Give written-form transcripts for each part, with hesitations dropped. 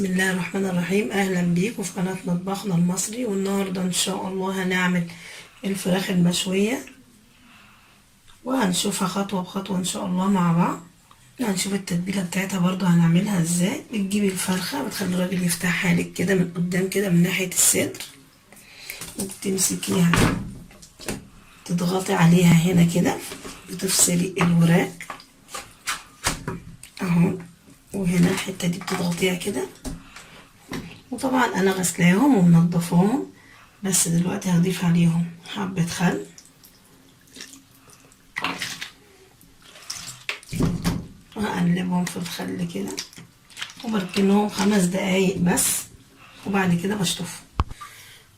بسم الله الرحمن الرحيم. اهلا بيكم في قناة مطبخنا المصري، والنهاردة ان شاء الله هنعمل الفراخ المشوية وهنشوفها خطوة بخطوة ان شاء الله مع بعض. هنشوف التتبيلة بتاعتها برضو هنعملها ازاي. بتجيبي الفرخة، بتخلي الراجل يفتحها لك كده من قدام كده من ناحية الصدر، وبتمسكيها تضغطي عليها هنا كده، بتفصلي الوراك اهو، وهنا الحتة دي بتضغطيها كده. وطبعا انا غسلاهم ومنضفاهم، بس دلوقتي هضيف عليهم حبة خل وهقلبهم في الخل كده، وبركنهم 5 دقايق بس، وبعد كده بشطفهم.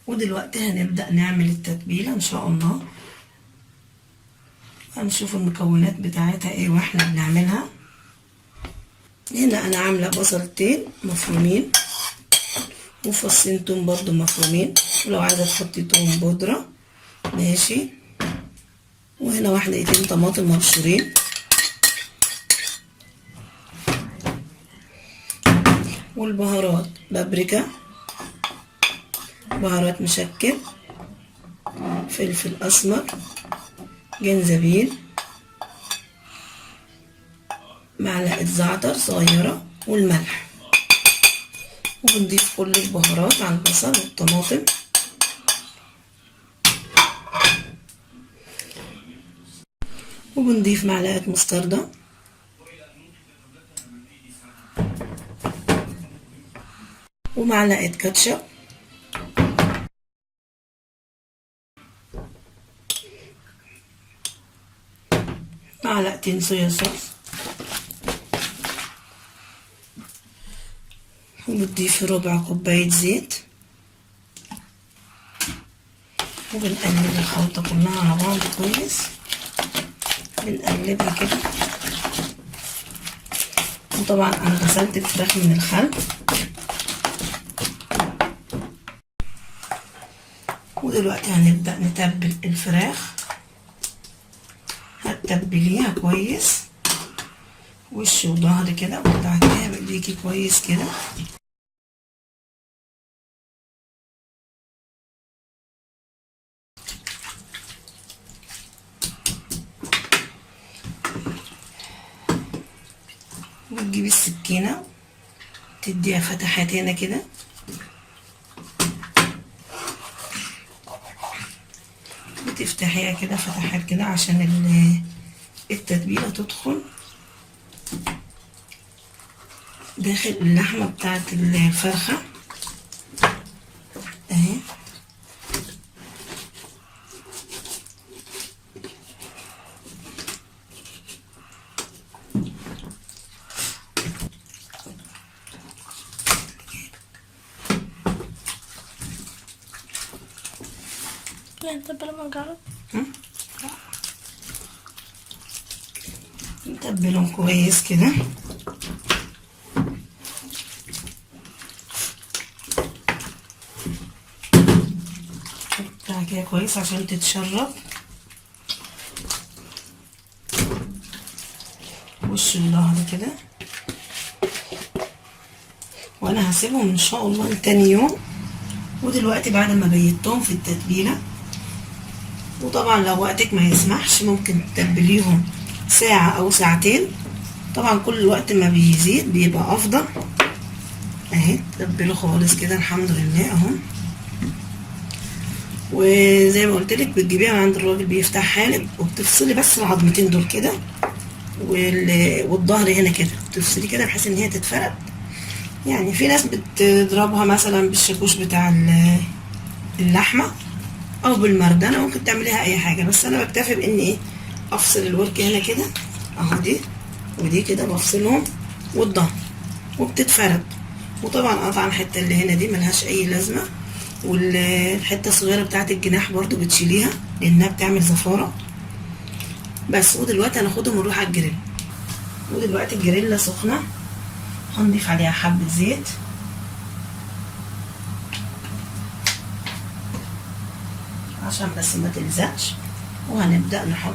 ودلوقتي هنبدأ نعمل التتبيلة ان شاء الله. هنشوف المكونات بتاعتها ايه واحنا بنعملها. هنا انا عاملة بصلتين مفرومين وفصين توم برضو مفرومين، ولو عايزة تحطي توم بودرة ماشي. وهنا 1 طماطم مبشورين، والبهارات بابريكا، بهارات مشكل، فلفل اسمر، جنزبيل، معلقة زعتر صغيرة، والملح. وبنضيف كل البهارات على البصل والطماطم. وبنضيف معلقة مستردة، ومعلقة كاتشب، معلقتين صويا صوص، وبتضيفي ربع كوباية زيت، وبنقلب الخلطة كلها على بعض كويس، بنقلبها كده. وطبعا انا غسلت الفراخ من الخل. ودلوقتي هنبدأ نتبل الفراخ. هتتبليها كويس وش وظهر كده، وتعكيها بايديكي كويس كده. وتجيبي السكينة تديها فتحات هنا كده، بتفتحيها كده فتحات كده عشان التتبيلة تدخل داخل اللحمة بتاعت الفرخة اهي. نتبلهم كويس كده، نحطها كده كويس عشان تتشرب وش وظهر كده. وانا هسيبهم ان شاء الله لتاني يوم. ودلوقتي بعد ما بيتهم في التتبيله، وطبعا لو وقتك ما يسمحش ممكن تتبليهم ساعة او ساعتين، طبعا كل الوقت ما بيزيد بيبقى افضل. اهي تتبلوا خالص كده الحمد لله اهو. وزي ما قلت لك بتجيبيها من عند الراجل بيفتحها لك، وبتفصلي بس العظمتين دول كده والظهر هنا كده، بتفصلي كده بحيث ان هي تتفرد. يعني في ناس بتضربها مثلا بالشاكوش بتاع اللحمه او بالمردانه، ممكن تعمليها اي حاجه، بس انا بكتفي بان ايه، افصل الورك هنا كده اهو، دي ودي كده بفصلهم، والظهر وبتتفرد. وطبعا قطع الحته اللي هنا دي ملهاش اي لازمه، والحته الصغيره بتاعت الجناح برضو بتشيليها لانها بتعمل زفاره بس. ودلوقتي هناخدهم ونروح على الجريل. ودلوقتي الجريلا سخنه، هنضيف عليها حبه زيت عشان بس ما تلزقش. وهنبدأ نحط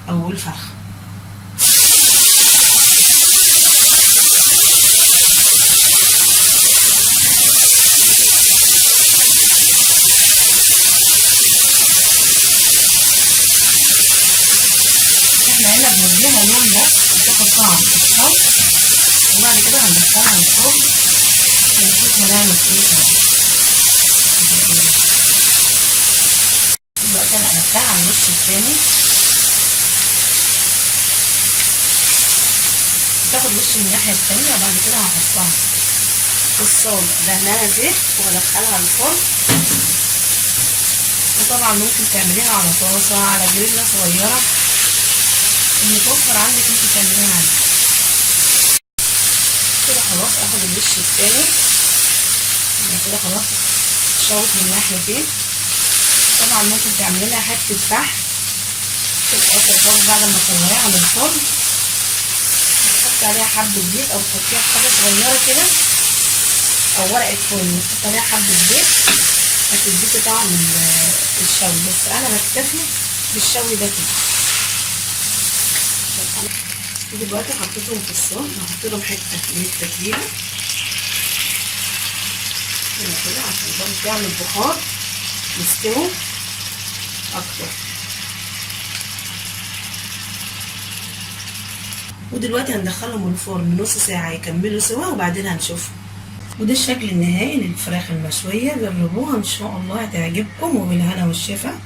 اول فرخة. هحطها على الصلصة، وبعد كده هندخلها الفرن ونشوف هنعمل ايه كمان. دلوقتي انا قلبتها على الوش التاني، تاخد وش من الناحية التانية، وبعد كده هحطها في الصاج دهنها زيت وادخلها الفرن. وطبعا ممكن تعمليها على طاسة، على جريلة صغيرة، اللي توفر عندك ممكن تعمليها عليها. كده خلاص اخد الوش التاني، كده خلاص شوت من ناحيتين. طبعا ممكن تعملي لها حته فحم في الاخر خالص بعد ما تطلعيها من الفرن، تحطي عليها حبه زيت او تحطيها في حاجه صغيره كده او ورقه فويل تحطي عليها حبه زيت، هتديكي طعم الشوي. بس انا بكتفي بالشوي ده كده. دلوقتي حطيتهم في الصاج، هحط لهم حته من التتبيله كده عشان برضه تعمل بخار يستووا اكتر. ودلوقتي هندخلهم الفرن نص ساعه يكملوا سوا، وبعدين هنشوفهم. وده الشكل النهائي للفراخ المشويه. جربوها ان شاء الله هتعجبكم، وبالهنا والشفا.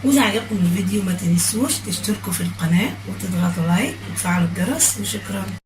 واذا عجبكم الفيديو ما تنسوش تشتركوا في القناه وتضغطوا لايك وتفعلوا الجرس، وشكرا.